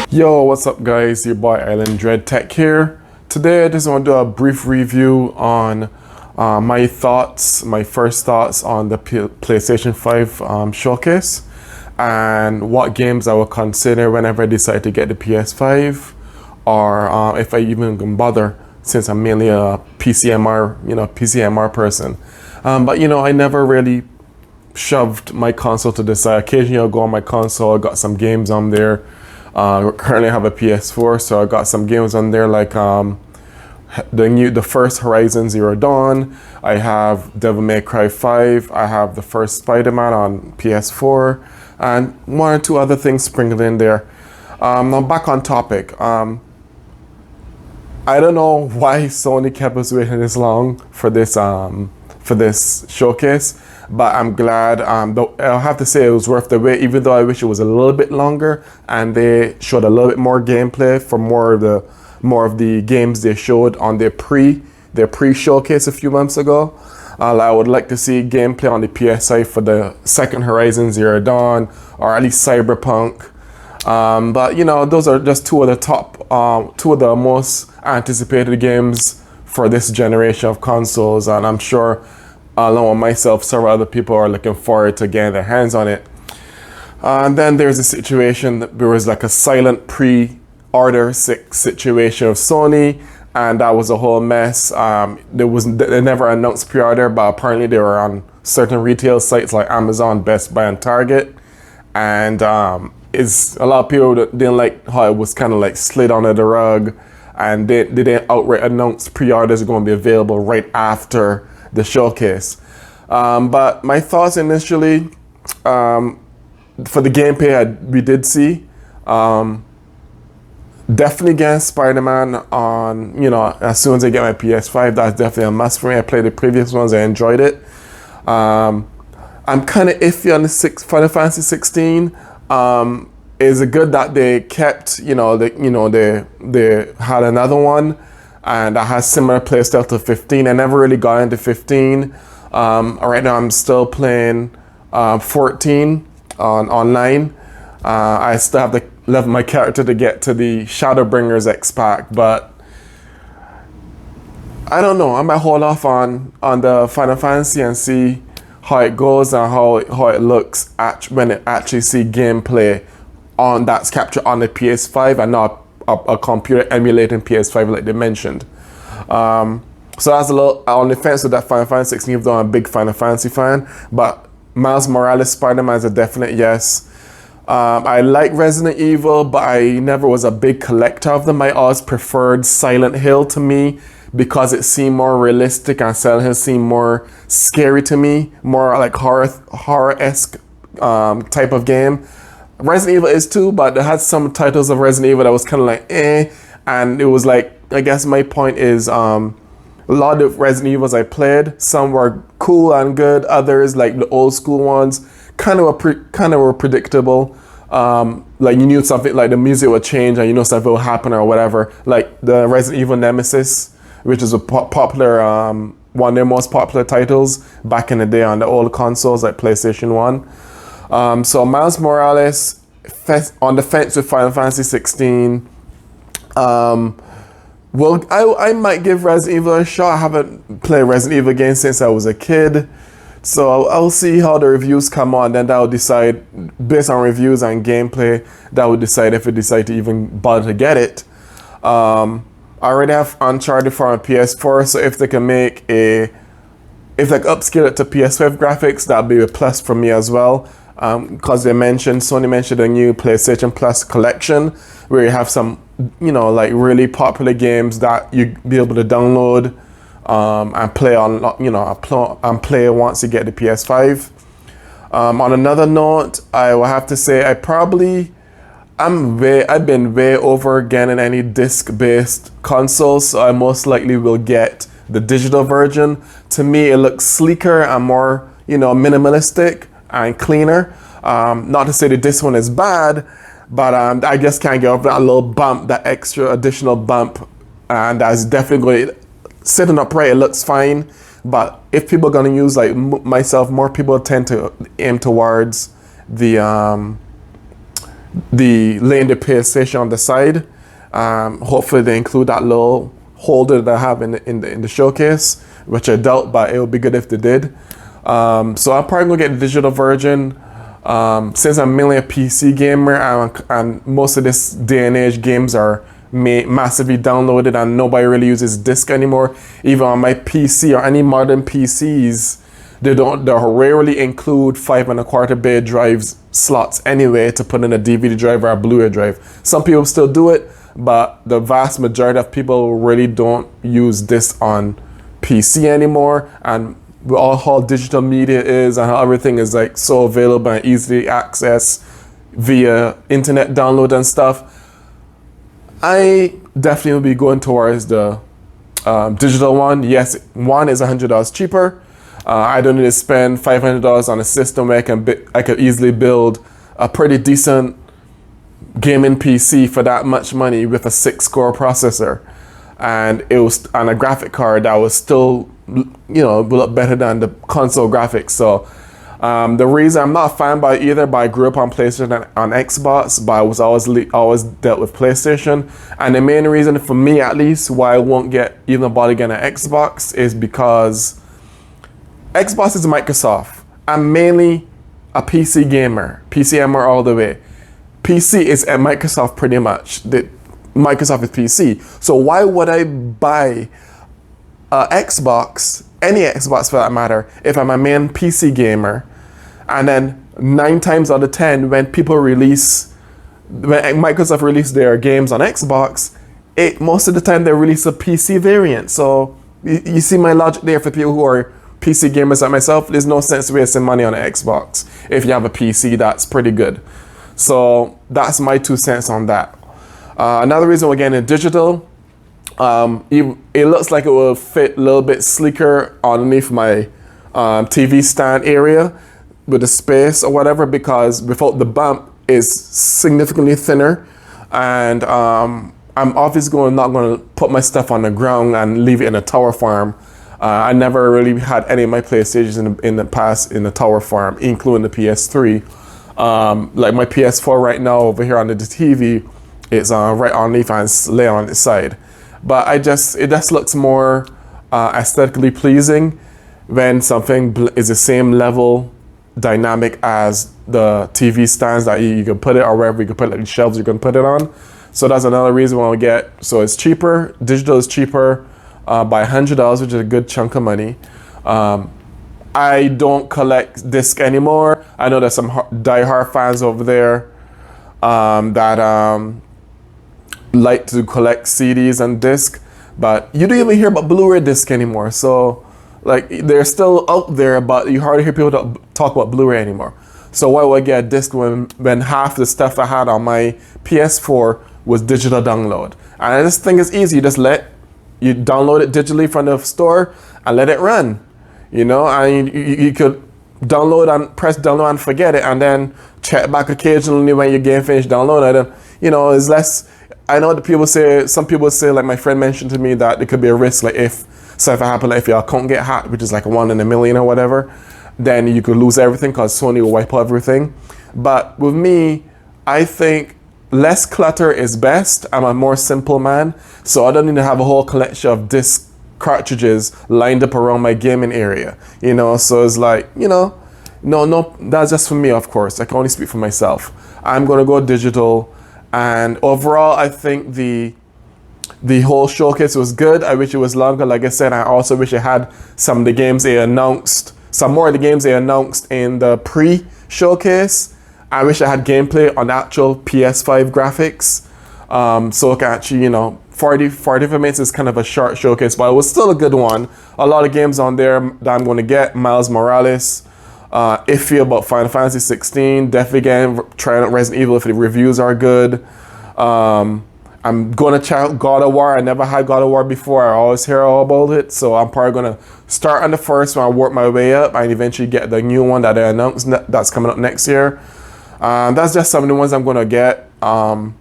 Yo, what's up guys? Your boy Island Dread Tech here. Today I just want to do a brief review on my first thoughts on the PlayStation 5 Showcase and what games I will consider whenever I decide to get the PS5 or if I even can bother since I'm mainly a PCMR person. But I never really shoved my console to the side. Occasionally I'll go on my console, I got some games on there. Currently I have a PS4, so I got some games on there like the first Horizon Zero Dawn. I have Devil May Cry 5. I have the first Spider-Man on PS4, and one or two other things sprinkled in there. Now back on topic. I don't know why Sony kept us waiting this long for this showcase, but I'm glad. I'll have to say it was worth the wait, even though I wish it was a little bit longer and they showed a little bit more gameplay for more of the games they showed on their pre-showcase a few months ago. I would like to see gameplay on the PS5 for the second Horizon Zero Dawn or at least Cyberpunk. But those are just two of the most anticipated games for this generation of consoles, and I'm sure along with myself, several other people are looking forward to getting their hands on it. And then there's a situation that there was like a silent pre-order situation of Sony, and that was a whole mess. They never announced pre-order, but apparently they were on certain retail sites like Amazon, Best Buy, and Target. And it's a lot of people that didn't like how it was kind of like slid under the rug, and they didn't outright announce pre-orders are going to be available right after the showcase. But my thoughts initially for the gameplay we did see, definitely getting Spider-Man on, as soon as I get my PS5, that's definitely a must for me. I played the previous ones, I enjoyed it. I'm kind of iffy on the Final Fantasy 16. Is it good that they kept, they had another one and that has similar playstyle to 15. I never really got into 15. Right now I'm still playing 14 online. I still have to level my character to get to the Shadowbringers X pack, but I don't know. I might hold off on the Final Fantasy and see how it goes and how it looks when it actually see gameplay that's captured on the PS5 and not a computer emulating PS5 like they mentioned. So that's a little on the fence with that Final Fantasy 16, even though I'm a big Final Fantasy fan. But Miles Morales Spider-Man is a definite yes. I like Resident Evil, but I never was a big collector of them. I always preferred Silent Hill to me because it seemed more realistic and Silent Hill seemed more scary to me, more like horror-esque type of game. Resident Evil is too, but it had some titles of Resident Evil that was kind of like and it was like, I guess my point is a lot of Resident Evils I played, some were cool and good, others like the old school ones kind of were predictable. Like you knew something, like the music would change and something would happen or whatever. Like the Resident Evil Nemesis, which is a popular one of their most popular titles back in the day on the old consoles like PlayStation 1. So Miles Morales on the fence with Final Fantasy 16. Well, I might give Resident Evil a shot. I haven't played Resident Evil games since I was a kid. So I'll see how the reviews come on, then that will decide, based on reviews and gameplay, that will decide if I decide to even bother to get it. I already have Uncharted for my PS4, so if they can upscale it to PS5 graphics, that'll be a plus for me as well. Because Sony mentioned a new PlayStation Plus collection where you have some, like really popular games that you be able to download and play on, and play once you get the PS5. On another note, I will have to say I've been way over getting any disc-based consoles, so I most likely will get the digital version. To me, it looks sleeker and more, minimalistic and cleaner. Not to say that this one is bad, but I just can't get over that little bump, that extra additional bump, and that's definitely going. Sitting upright, it looks fine, but if people are going to use, like myself, more people tend to aim towards the laying the PlayStation on the side. Hopefully they include that little holder that I have in the showcase, which I doubt, but it would be good if they did. So I'm probably gonna get the digital version. Since I'm mainly a PC gamer, and most of this day and age games are massively downloaded and nobody really uses disc anymore. Even on my PC or any modern PCs, they rarely include 5.25 bay drives slots anyway to put in a DVD drive or a Blu-ray drive. Some people still do it, but the vast majority of people really don't use disc on PC anymore. And with all how digital media is and how everything is like so available and easily accessed via internet download and stuff, I definitely will be going towards the digital one. Yes, one is $100 cheaper. I don't need to spend $500 on a system where I could easily build a pretty decent gaming PC for that much money with a 6-core processor, and it was on a graphic card that was still, look better than the console graphics. So the reason I'm not a fan by either, but I grew up on PlayStation and on Xbox, but I was always dealt with PlayStation. And the main reason for me, at least, why I won't even bother getting an Xbox is because Xbox is Microsoft. I'm mainly a PC gamer, PC gamer all the way. PC is at Microsoft pretty much. Microsoft is PC. So why would I buy Xbox, any Xbox for that matter, if I'm a main PC gamer? And then 9 times out of 10, when Microsoft release their games on Xbox, most of the time they release a PC variant. So you see my logic there. For people who are PC gamers like myself, there's no sense wasting money on an Xbox if you have a PC that's pretty good. So that's my 2 cents on that. Another reason we're getting it digital, it looks like it will fit a little bit sleeker underneath my TV stand area with the space or whatever, because without the bump is significantly thinner, and I'm obviously not going to put my stuff on the ground and leave it in a tower farm. I never really had any of my PlayStations in the past in the tower farm, including the PS3. Like my PS4 right now over here on the TV, it's right underneath and lay on its side. But it just looks more aesthetically pleasing when something is the same level dynamic as the TV stands that you can put it, or wherever you can put it, like the shelves you can put it on. So that's another reason why we get. So it's cheaper. Digital is cheaper by $100, which is a good chunk of money. I don't collect disc anymore. I know there's some die-hard fans over there that like to collect CDs and disc, but you don't even hear about Blu-ray disc anymore. So like they're still out there, but you hardly hear people talk about Blu-ray anymore. So why would I get a disc when half the stuff I had on my PS4 was digital download? And I just think it's easy. You download it digitally from the store and let it run. And you could download and press download and forget it, and then check back occasionally when your game finished downloading. It's less. I know that some people say, like my friend mentioned to me, that there could be a risk, like if it happened, like if your account get hacked, which is like 1 in a million or whatever, then you could lose everything because Sony will wipe out everything. But with me, I think less clutter is best. I'm a more simple man, so I don't need to have a whole collection of disc cartridges lined up around my gaming area. So it's like, no, that's just for me, of course. I can only speak for myself. I'm gonna go digital, and overall, I think the whole showcase was good. I wish it was longer. Like I said, I also wish it had some more of the games they announced in the pre-showcase. I wish I had gameplay on actual PS5 graphics. So I can actually, 45 minutes is kind of a short showcase, but it was still a good one. A lot of games on there that I'm going to get. Miles Morales, iffy about Final Fantasy 16. Definitely again, trying out Resident Evil if the reviews are good. I'm going to check out God of War. I never had God of War before. I always hear all about it. So I'm probably going to start on the first one, work my way up, and eventually get the new one that they announced that's coming up next year. That's just some of the ones I'm going to get. I'm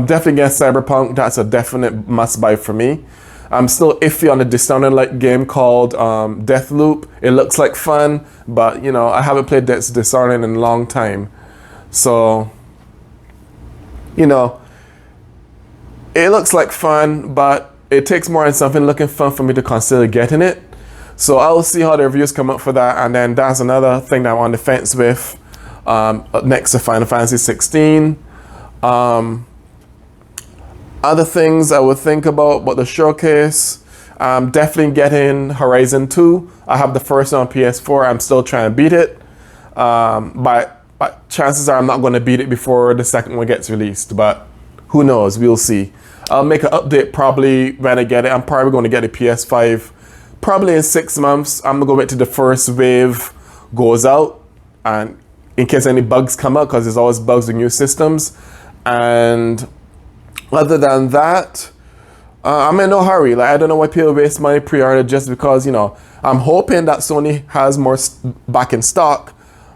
definitely getting Cyberpunk. That's a definite must buy for me. I'm still iffy on a Dishonored-like game called Deathloop. It looks like fun, but I haven't played Dishonored in a long time. So, you know, it looks like fun, but it takes more than something looking fun for me to consider getting it. So I'll see how the reviews come up for that, and then that's another thing that I'm on the fence with. Next to Final Fantasy 16. Other things I would think about the showcase, definitely getting Horizon 2. I have the first one on PS4. I'm still trying to beat it, but chances are I'm not going to beat it before the second one gets released. But who knows? We'll see. I'll make an update probably when I get it. I'm probably going to get a PS5 probably in 6 months. I'm going to go wait till the first wave goes out, and in case any bugs come up, because there's always bugs with new systems. And other than that, I'm in no hurry. Like, I don't know why people waste money pre-order just because, you know, I'm hoping that Sony has more back in stock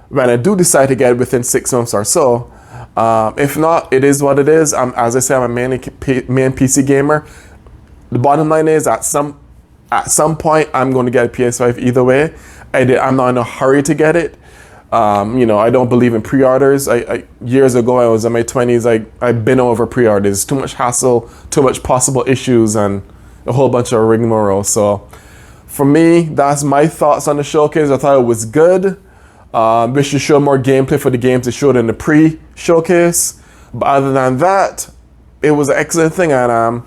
when I do decide to get it within 6 months or so. If not, it is what it is. As I say, I'm a main PC gamer. The bottom line is, at some point, I'm going to get a PS5 either way. I'm not in a hurry to get it. You know, I don't believe in pre-orders. Years ago, I was in my 20s. I've been over pre-orders. Too much hassle, too much possible issues, and a whole bunch of rigmarole. So, for me, that's my thoughts on the showcase. I thought it was good. We should show more gameplay for the games they showed in the pre-showcase. But other than that, it was an excellent thing. And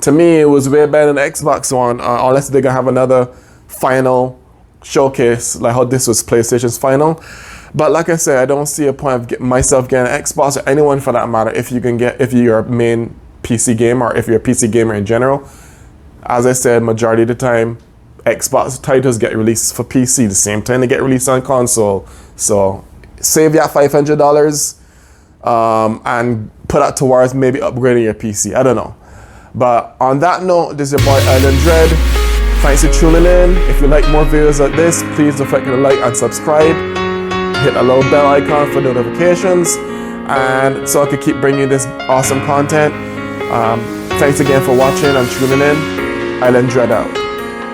to me, it was way better than the Xbox One, unless they're going to have another final showcase like how this was PlayStation's final. But like I said, I don't see a point of myself getting an Xbox, or anyone for that matter, if you're a main PC gamer, or if you're a PC gamer in general. As I said, majority of the time, Xbox titles get released for PC the same time they get released on console. So save that $500 and put that towards maybe upgrading your PC. I don't know. But on that note, this is your boy Island Dread. Thanks for tuning in. If you like more videos like this, please don't forget to like and subscribe. Hit the little bell icon for notifications, and so I can keep bringing you this awesome content. Thanks again for watching and tuning in. Island Dread out.